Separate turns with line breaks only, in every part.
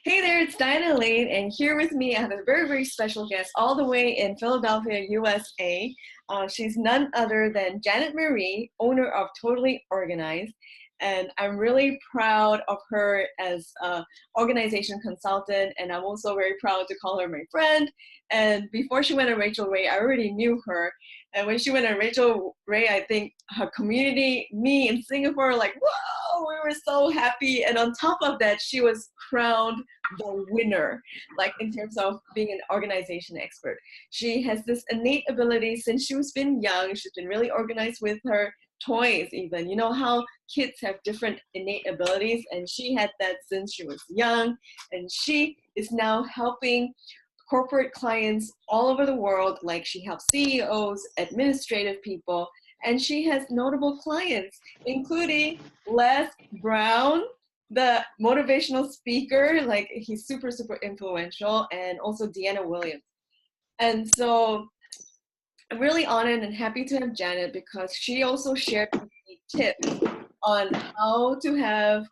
Hey there, it's Dianna Lane, and here with me I have a very, very special guest all the way in Philadelphia, USA. She's none other than Janet Marie, owner of Totally Organized, and I'm really proud of her as an organization consultant, and I'm also very proud to call her my friend. And before she went on Rachel Ray, I already knew her, and when she went on Rachel Ray, I think her community, me in Singapore, were like, whoa, we were so happy. And on top of that, she was crowned the winner, like in terms of being an organization expert. She has this innate ability since she was been young. She's been really organized with her toys even. You know how kids have different innate abilities, and she had that since she was young, and she is now helping corporate clients all over the world. Like she helps CEOs, administrative people, and she has notable clients, including Les Brown, the motivational speaker. Like he's super, super influential, and also Dianna Williams. And so I'm really honored and happy to have Janet because she also shared with me tips on how to have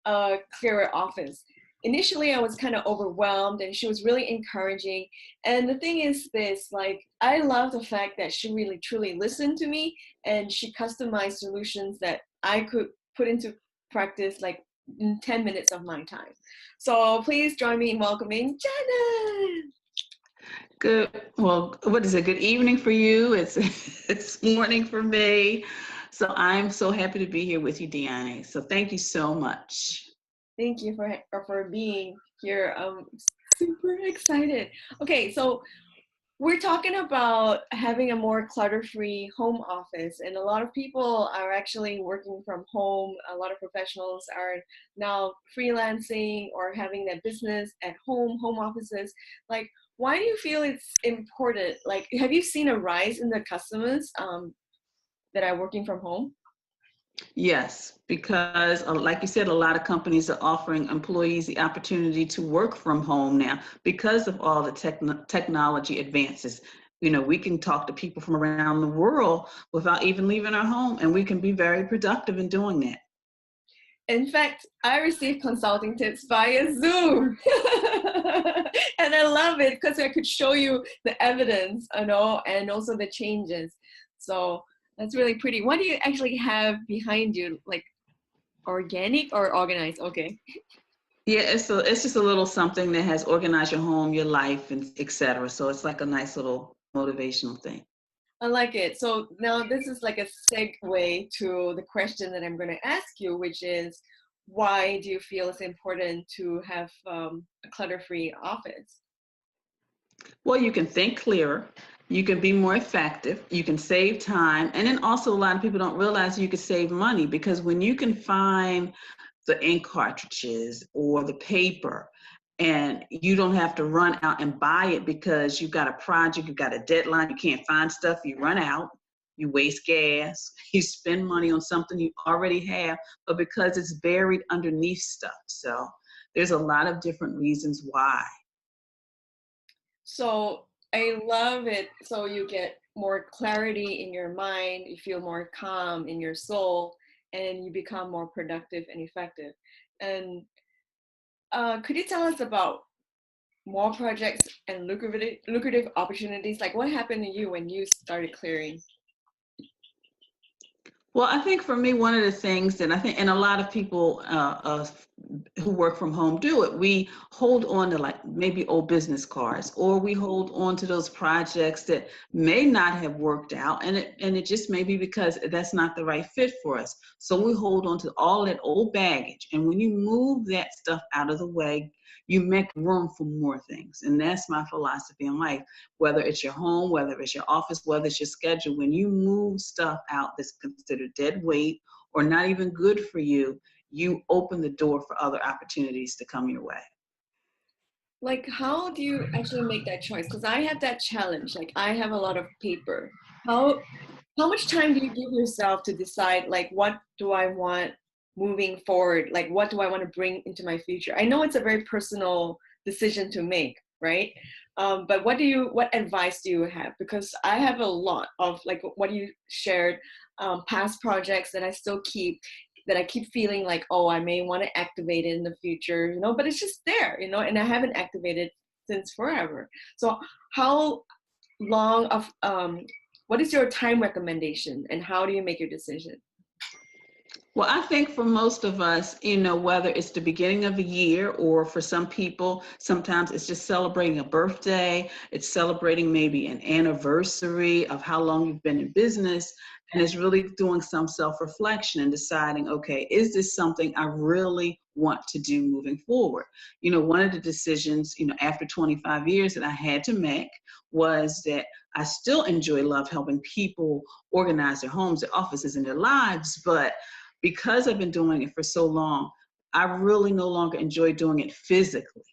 a clearer office. Initially, I was kind of overwhelmed, and she was really encouraging. And the thing is this, like, I love the fact that she really truly listened to me, and she customized solutions that I could put into practice like in 10 minutes of my time. So please join me in welcoming Janet.
Good. Well, what is it? Good evening for you. It's morning for me. So I'm so happy to be here with you, Dianna. So thank you so much.
Thank you for being here. I'm super excited. Okay, so we're talking about having a more clutter-free home office, and a lot of people are actually working from home. A lot of professionals are now freelancing or having their business at home offices. Like, why do you feel it's important? Like, have you seen a rise in the customers that are working from home?
Yes, because like you said, a lot of companies are offering employees the opportunity to work from home now because of all the technology advances. You know, we can talk to people from around the world without even leaving our home, and we can be very productive in doing that.
In fact, I receive consulting tips via Zoom. And I love it because I could show you the evidence, you know, and also the changes. So that's really pretty. What do you actually have behind you? Like organic or organized? Okay.
Yeah, it's just a little something that has organized your home, your life, and etc. So it's like a nice little motivational thing.
I like it. So now this is like a segue to the question that I'm going to ask you, which is why do you feel it's important to have a clutter-free office?
Well, you can think clearer, you can be more effective, you can save time, and then also a lot of people don't realize you can save money because when you can find the ink cartridges or the paper and you don't have to run out and buy it because you've got a project, you've got a deadline, you can't find stuff, you run out, you waste gas, you spend money on something you already have, but because it's buried underneath stuff. So there's a lot of different reasons why.
So I love it. So you get more clarity in your mind, you feel more calm in your soul, and you become more productive and effective. And could you tell us about more projects and lucrative opportunities? Like what happened to you when you started clearing?
Well, I think for me, one of the things that I think, and a lot of people who work from home do it, we hold on to like maybe old business cards, or we hold on to those projects that may not have worked out, and it just may be because that's not the right fit for us. So we hold on to all that old baggage, and when you move that stuff out of the way, you make room for more things, and that's my philosophy in life. Whether it's your home, whether it's your office, whether it's your schedule, when you move stuff out that's considered dead weight or not even good for you, you open the door for other opportunities to come your way.
Like how do you actually make that choice? Because I have that challenge. Like I have a lot of paper. How much time do you give yourself to decide like what do I want moving forward? Like what do I want to bring into my future? I know it's a very personal decision to make, right? But what advice do you have? Because I have a lot of like what you shared, past projects that I still keep. that I keep feeling like, oh, I may want to activate it in the future, you know, but it's just there, you know, and I haven't activated since forever. So how long of what is your time recommendation and how do you make your decision?
Well, I think for most of us, you know, whether it's the beginning of a year or for some people, sometimes it's just celebrating a birthday, it's celebrating maybe an anniversary of how long you've been in business, and it's really doing some self-reflection and deciding, okay, is this something I really want to do moving forward? You know, one of the decisions, you know, after 25 years that I had to make was that I still love helping people organize their homes, their offices, and their lives, but because I've been doing it for so long, I really no longer enjoy doing it physically.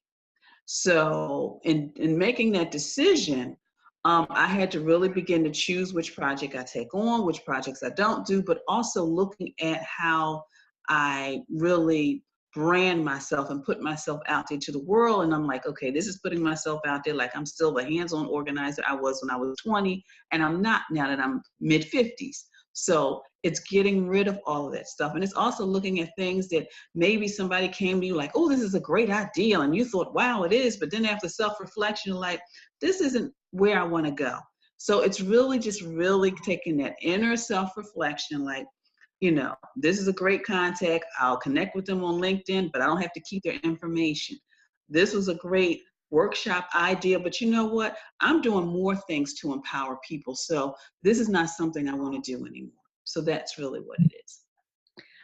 So in making that decision, I had to really begin to choose which project I take on, which projects I don't do, but also looking at how I really brand myself and put myself out there to the world. And I'm like, okay, this is putting myself out there like I'm still the hands-on organizer I was when I was 20, and I'm not now that I'm mid 50s. So it's getting rid of all of that stuff. And it's also looking at things that maybe somebody came to you like, oh, this is a great idea. And you thought, wow, it is. But then after self-reflection, like, this isn't where I want to go. So it's really just really taking that inner self-reflection, like, you know, this is a great contact. I'll connect with them on LinkedIn, but I don't have to keep their information. This was a great workshop idea, but you know what? I'm doing more things to empower people. So this is not something I want to do anymore. So that's really what it is.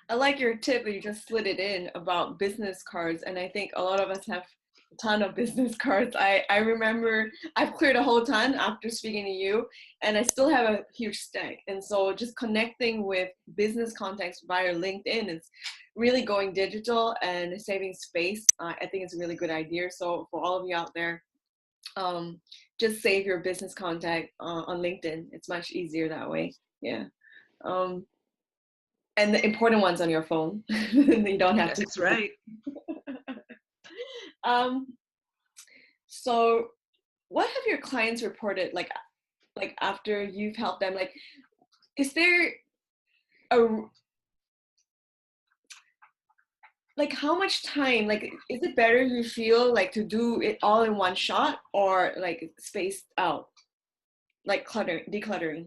I like your tip that you just slid it in about business cards, and I think a lot of us have a ton of business cards. I remember I've cleared a whole ton after speaking to you, and I still have a huge stack. And so just connecting with business contacts via LinkedIn is really going digital and saving space. I think it's a really good idea. So for all of you out there, just save your business contact on LinkedIn. It's much easier that way. Yeah. Um, and the important ones on your phone. You don't have to.
That's right.
Um, so what have your clients reported like after you've helped them? Like, is there a like how much time, like is it better you feel like to do it all in one shot or like spaced out, like decluttering?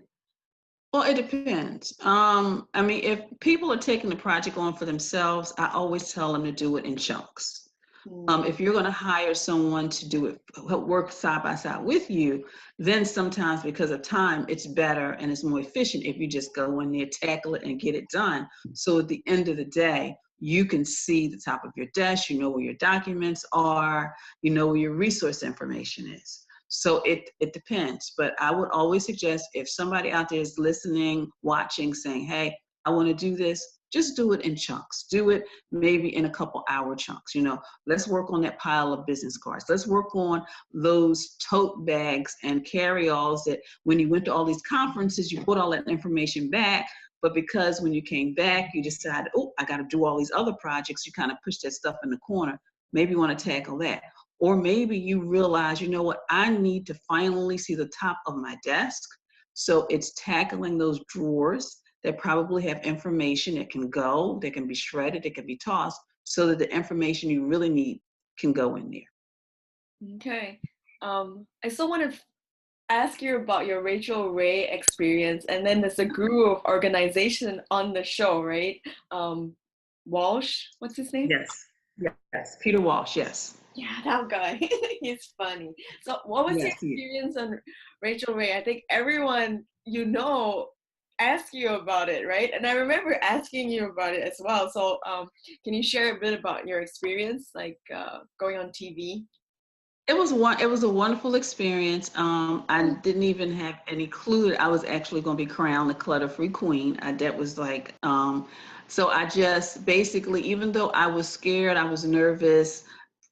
Well, it depends. I mean, if people are taking the project on for themselves, I always tell them to do it in chunks.
Mm,
If you're going to hire someone to do it, work side by side with you, then sometimes because of time, it's better and it's more efficient if you just go in there, tackle it, and get it done. So at the end of the day, you can see the top of your desk, you know where your documents are, you know where your resource information is. So it depends. But I would always suggest if somebody out there is listening, watching, saying, hey, I want to do this, just do it in chunks. Do it maybe in a couple hour chunks. You know, let's work on that pile of business cards. Let's work on those tote bags and carry-alls that when you went to all these conferences, you put all that information back. But because when you came back, you decided, oh, I got to do all these other projects, you kind of push that stuff in the corner. Maybe you want to tackle that. Or maybe you realize, you know what, I need to finally see the top of my desk. So it's tackling those drawers that probably have information that can go, that can be shredded, that can be tossed, so that the information you really need can go in there.
okay. I still want to ask you about your Rachel Ray experience, and then there's a guru of organization on the show, right? Walsh, what's his name?
Yes. Yes. Peter Walsh. Yes.
Yeah, that guy. He's funny. So, what was your
Yes. He is.
experience on Rachel Ray? I think everyone you know asked you about it, right? And I remember asking you about it as well. So, can you share a bit about your experience, like going on TV?
It was a wonderful experience. I didn't even have any clue that I was actually going to be crowned the clutter-free queen. That was like, so I just basically, even though I was scared, I was nervous,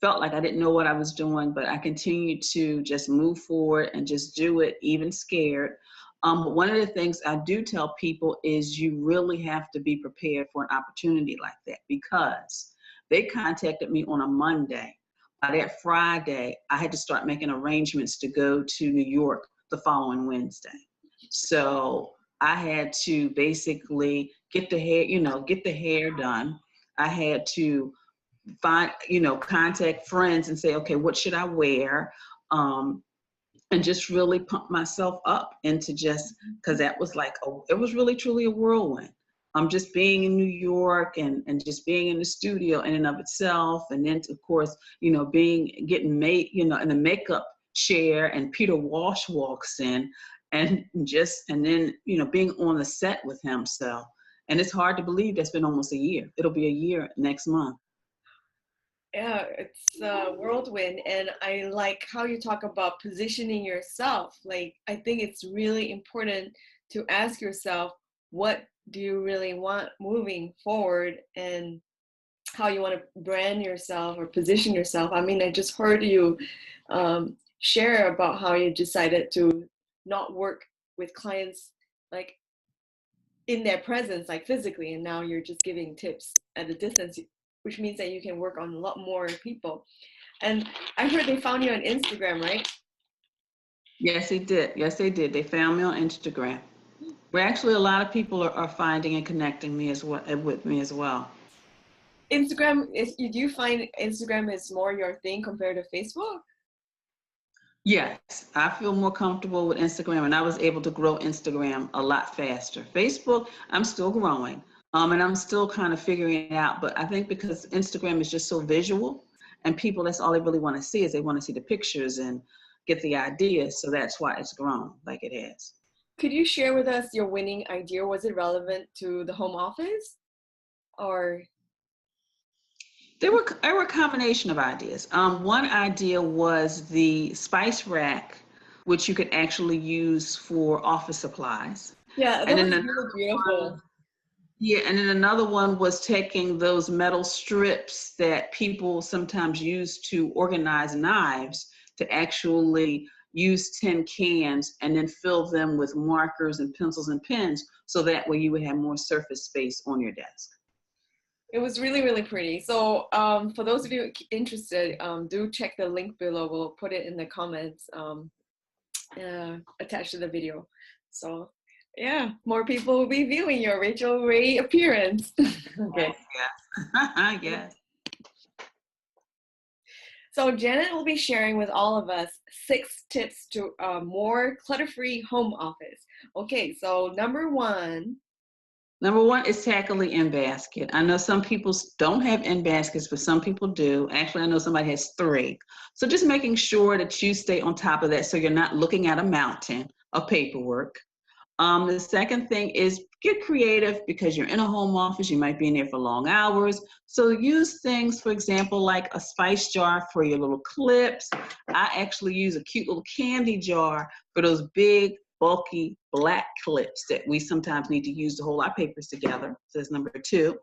felt like I didn't know what I was doing, but I continued to just move forward and just do it, even scared. But one of the things I do tell people is you really have to be prepared for an opportunity like that, because they contacted me on a Monday. By that Friday, I had to start making arrangements to go to New York the following Wednesday. So I had to basically get the hair, get the hair done. I had to find, contact friends and say, okay, what should I wear? And just really pump myself up into just, because that was like, it was really truly a whirlwind. Just being in New York and just being in the studio in and of itself. And then of course, getting made, in the makeup chair, and Peter Walsh walks in and then, being on the set with him. So, and it's hard to believe that's been almost a year. It'll be a year next month.
Yeah, it's a whirlwind, and I like how you talk about positioning yourself. Like, I think it's really important to ask yourself, what do you really want moving forward, and how you want to brand yourself or position yourself. I mean, I just heard you share about how you decided to not work with clients like in their presence, like physically, and now you're just giving tips at a distance, which means that you can work on a lot more people. And I heard they found you on Instagram, right?
Yes, they did. Yes, they did. They found me on Instagram. Where actually a lot of people are finding and connecting me as well with me as well.
Instagram is, you do find Instagram is more your thing compared to Facebook?
Yes, I feel more comfortable with Instagram, and I was able to grow Instagram a lot faster. Facebook, I'm still growing, and I'm still kind of figuring it out. But I think because Instagram is just so visual, and people, that's all they really want to see is they want to see the pictures and get the ideas. So that's why it's grown like it has.
Could you share with us your winning idea? Was it relevant to the home office or?
There were a combination of ideas. One idea was the spice rack, which you could actually use for office supplies.
Yeah, that
And then
was
another
really beautiful.
one, yeah, and then another one was taking those metal strips that people sometimes use to organize knives to actually use tin cans and then fill them with markers and pencils and pens, so that way you would have more surface space on your desk.
It was really, really pretty. So for those of you interested, do check the link below. We'll put it in the comments attached to the video. So yeah, more people will be viewing your Rachel Ray appearance. Okay.
Yes. Yes.
So Janet will be sharing with all of us 6 tips to a more clutter-free home office. Okay, so number 1.
Number one is tackling in basket. I know some people don't have in baskets, but some people do. Actually, I know somebody has 3. So just making sure that you stay on top of that so you're not looking at a mountain of paperwork. The second thing is get creative, because you're in a home office, you might be in there for long hours. So use things, for example, like a spice jar for your little clips. I actually use a cute little candy jar for those big, bulky black clips that we sometimes need to use to hold our papers together. So that's number 2.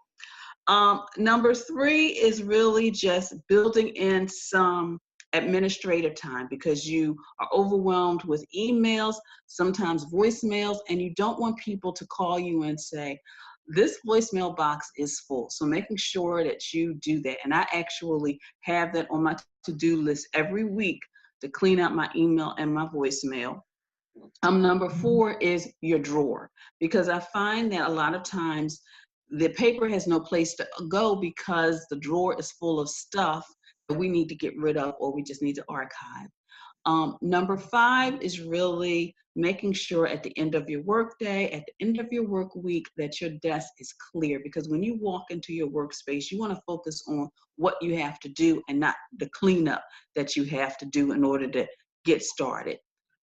Number 3 is really just building in some administrative time, because you are overwhelmed with emails, sometimes voicemails, and you don't want people to call you and say, this voicemail box is full. So making sure that you do that. And I actually have that on my to-do list every week to clean out my email and my voicemail. Number 4 is your drawer, because I find that a lot of times the paper has no place to go because the drawer is full of stuff that we need to get rid of or we just need to archive. Number 5 is really making sure at the end of your workday, at the end of your work week, that your desk is clear, because when you walk into your workspace, you want to focus on what you have to do and not the cleanup that you have to do in order to get started.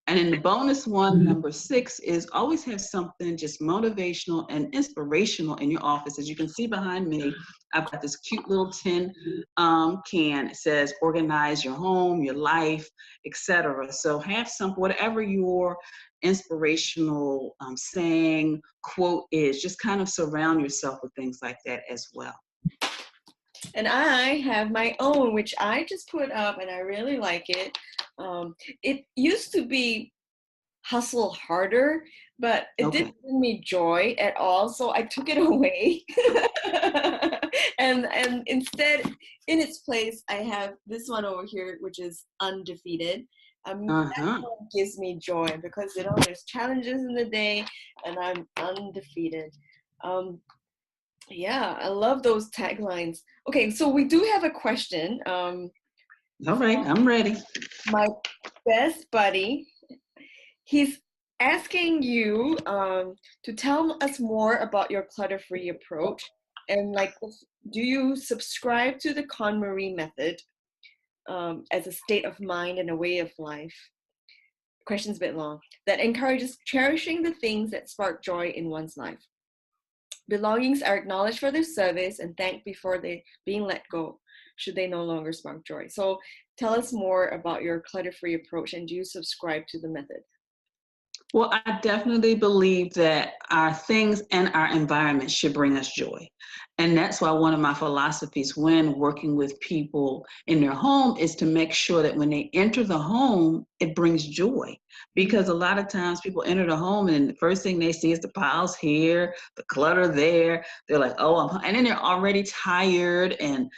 And then the bonus one, number 6, is always have something just motivational and inspirational in your office. As you can see behind me, I've got this cute little tin can. It says, organize your home, your life, etc. So have some, whatever your inspirational saying, quote is, just kind of surround yourself with things like that as well.
And I have my own, which I just put up, and I really like it. It used to be hustle harder, but it didn't bring me joy at all, so I took it away. and instead, in its place, I have this one over here, which is undefeated. That one gives me joy because, there's challenges in the day, and I'm undefeated. Um, yeah, I love those taglines. Okay, so we do have a question.
All right, I'm ready.
My best buddy, he's asking you to tell us more about your clutter-free approach, and like, do you subscribe to the KonMari method as a state of mind and a way of life? Question's a bit long. That encourages cherishing the things that spark joy in one's life. Belongings are acknowledged for their service and thanked before they being let go, should they no longer spark joy. So tell us more about your clutter-free approach, and do you subscribe to the method?
Well, I definitely believe that our things and our environment should bring us joy. And that's why one of my philosophies when working with people in their home is to make sure that when they enter the home, it brings joy. Because a lot of times people enter the home and the first thing they see is the piles here, the clutter there. They're like, oh, and then they're already tired and,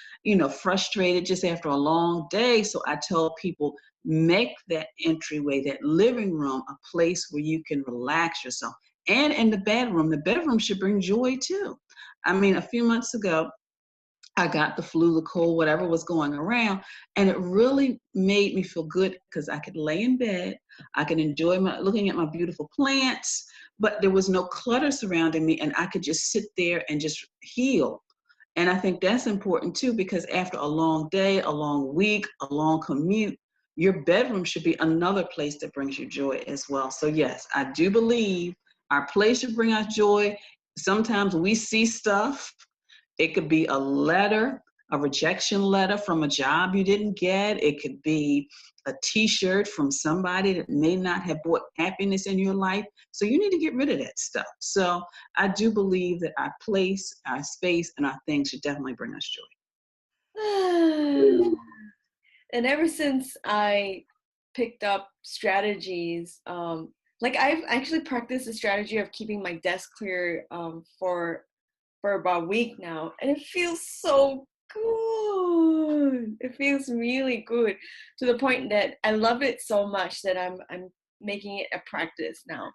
frustrated just after a long day. So I tell people, make that entryway, that living room, a place where you can relax yourself. And in the bedroom should bring joy too. I mean, a few months ago, I got the flu, the cold, whatever was going around, and it really made me feel good because I could lay in bed, I could enjoy looking at my beautiful plants, but there was no clutter surrounding me, and I could just sit there and just heal. And I think that's important too, because after a long day, a long week, a long commute, your bedroom should be another place that brings you joy as well. So yes, I do believe our place should bring us joy. Sometimes we see stuff. It could be a letter, a rejection letter from a job you didn't get. It could be a t-shirt from somebody that may not have brought happiness in your life. So you need to get rid of that stuff. So I do believe that our place, our space, and our things should definitely bring us joy.
And ever since I picked up strategies, like I've actually practiced the strategy of keeping my desk clear for about a week now, and it feels so good. It feels really good, to the point that I love it so much that I'm making it a practice now.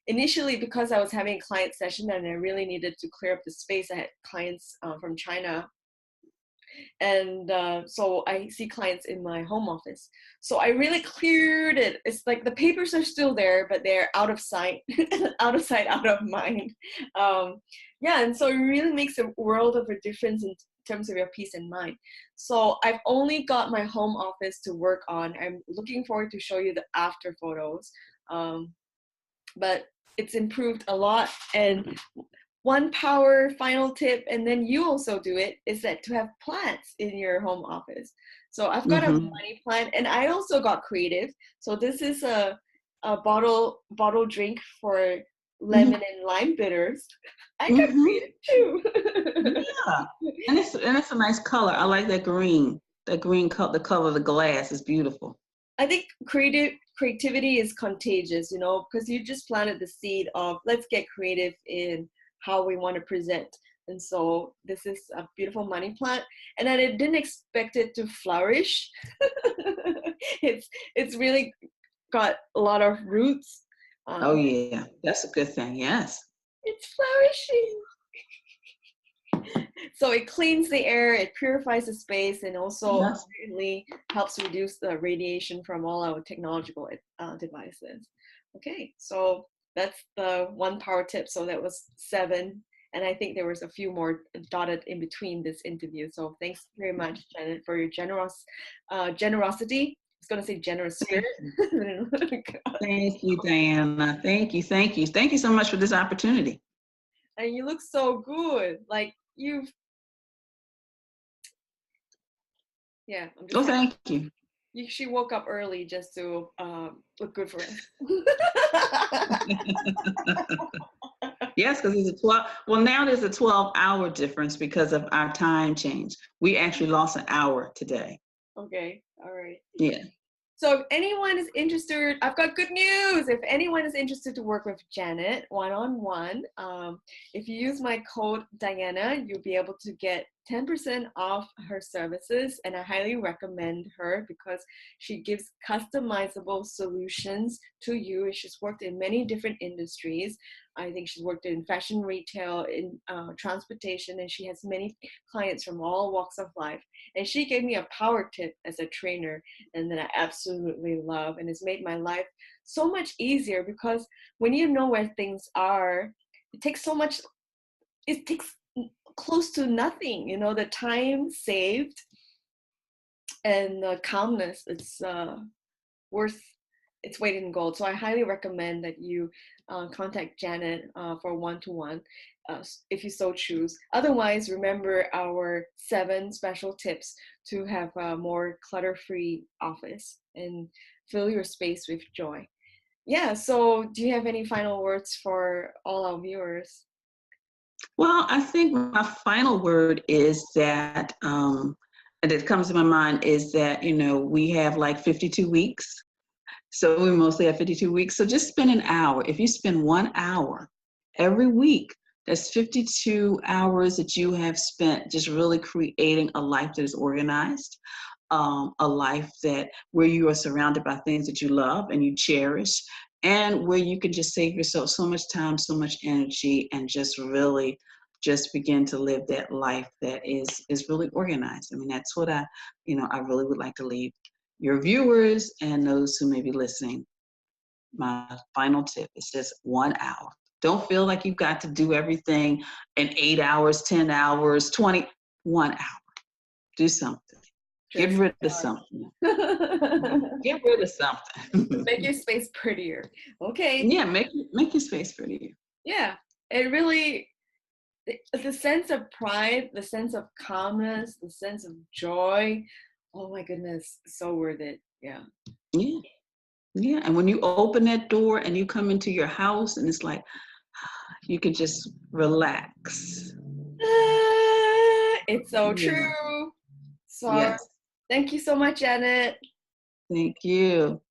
Initially, because I was having a client session and I really needed to clear up the space, I had clients from China, and so I see clients in my home office. So I really cleared it. It's like the papers are still there, but they're out of sight, out of sight, out of mind. Yeah, and so it really makes a world of a difference in terms of your peace and mind. So I've only got my home office to work on. I'm looking forward to show you the after photos, but it's improved a lot. And one power final tip, and then you also do it, is that to have plants in your home office. So I've got a money plant, and I also got creative. So this is a bottle drink for lemon and lime bitters. I got creative too.
Yeah, and it's a nice color. I like that green. That green color, the color of the glass is beautiful.
I think creativity is contagious, because you just planted the seed of let's get creative in how we want to present. And so this is a beautiful money plant, and I didn't expect it to flourish. It's really got a lot of roots.
Oh yeah, that's a good thing. Yes.
It's flourishing. So it cleans the air, it purifies the space, and also really helps reduce the radiation from all our technological devices. Okay, so that's the one power tip. So that was 7. And I think there was a few more dotted in between this interview. So thanks very much, Janet, for your generosity. I was going to say generous spirit.
Thank you, Dianna. Thank you. Thank you. Thank you so much for this opportunity.
And you look so good. Like yeah, I'm just
thank you.
She woke up early just to look good for us.
Yes, because it's a 12. Well, now there's a 12-hour difference because of our time change. We actually lost an hour today.
Okay, all right.
Yeah.
So if anyone is interested, I've got good news. If anyone is interested to work with Janet one-on-one, if you use my code Dianna, you'll be able to get 10% off her services, and I highly recommend her because she gives customizable solutions to you. She's worked in many different industries. I think she's worked in fashion retail, in transportation, and she has many clients from all walks of life. And she gave me a power tip as a trainer, and that I absolutely love, and it's made my life so much easier because when you know where things are, it takes so much, it takes close to nothing, you know, the time saved and the calmness, it's worth its weight in gold. So I highly recommend that you contact Janet for one-to-one if you so choose. Otherwise, remember our 7 special tips to have a more clutter-free office and fill your space with joy. Yeah, so do you have any final words for all our viewers?
Well, I think my final word is that, and it comes to my mind is that, we have like 52 weeks. So we mostly have 52 weeks. So just spend an hour. If you spend 1 hour every week, that's 52 hours that you have spent just really creating a life that is organized, a life that where you are surrounded by things that you love and you cherish, and where you can just save yourself so much time, so much energy, and just really just begin to live that life that is really organized. I mean, that's what I really would like to leave your viewers and those who may be listening. My final tip is just 1 hour. Don't feel like you've got to do everything in 8 hours, 10 hours, 20, 1 hour. Do something. Get rid of something. Get rid of something.
Make your space prettier. Okay.
Yeah, make your space prettier.
Yeah. It really, the sense of pride, the sense of calmness, the sense of joy. Oh my goodness, so worth it. Yeah.
Yeah. Yeah. And when you open that door and you come into your house and it's like, you can just relax.
It's so
Yeah.
true. So
Yes.
thank you so much, Janet.
Thank you.